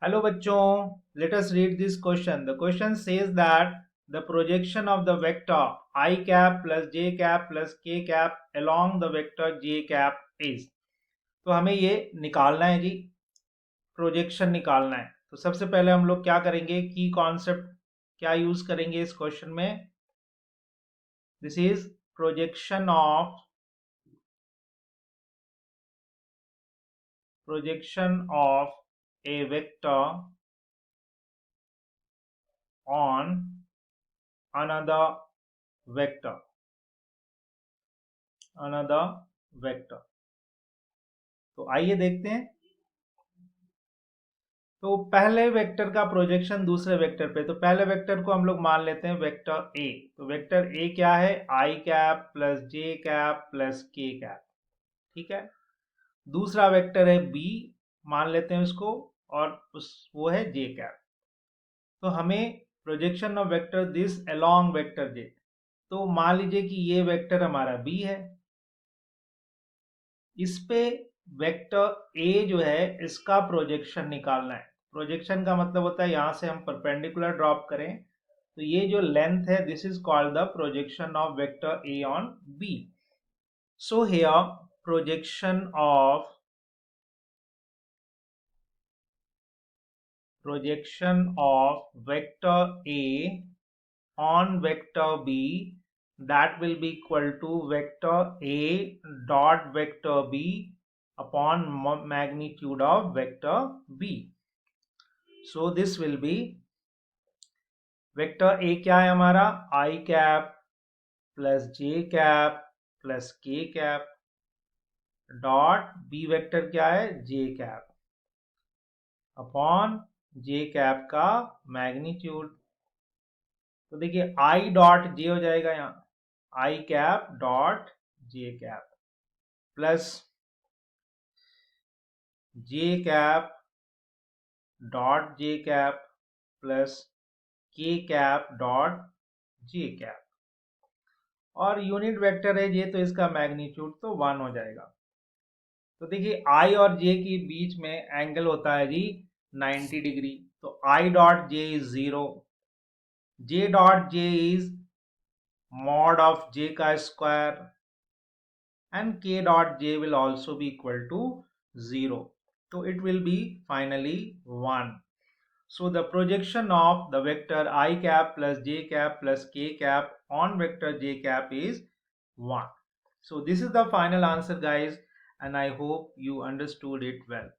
Hello bachchon, let us read this question. The question says that the projection of the vector I cap plus j cap plus k cap along the vector j cap is. तो हमें ये निकालना है जी, projection निकालना है। तो सबसे पहले हम लोग क्या करेंगे, की कॉन्सेप्ट क्या यूज करेंगे इस क्वेश्चन में। This is projection of A vector on another vector तो आइए देखते हैं। तो पहले वेक्टर का प्रोजेक्शन दूसरे वेक्टर पे, तो पहले वेक्टर को हम लोग मान लेते हैं वेक्टर ए। तो वेक्टर ए क्या है, आई कैप प्लस जे कैप प्लस के कैप, ठीक है। दूसरा वेक्टर है बी, मान लेते हैं उसको, और वो है जे कैप। तो हमें projection of vector this along vector J, तो मान लीजिए कि ये वेक्टर हमारा बी है, इस पे वेक्टर ए जो है इसका प्रोजेक्शन निकालना है। प्रोजेक्शन का मतलब होता है यहां से हम परपेंडिकुलर ड्रॉप करें, तो ये जो लेंथ है this is called the projection of vector A on B. So here projection of vector A on vector B, that will be equal to vector A dot vector B upon magnitude of vector B. So this will be vector A क्या है हमारा, I cap plus J cap plus K cap dot B vector क्या है, J cap upon J cap का magnitude. तो देखिए I dot J हो जाएगा यहाँ, I cap dot J cap plus J cap dot J cap plus K cap dot J cap, और unit vector है ये, तो इसका मैग्नीट्यूड तो 1 हो जाएगा। तो देखिए I और J के बीच में एंगल होता है जी 90 डिग्री, तो I dot J is 0, J dot J is mod of J का square, and K dot J will also be equal to 0. So it will be finally 1. So the projection of the vector I cap plus J cap plus K cap on vector J cap is 1. So this is the final answer guys, and I hope you understood it well.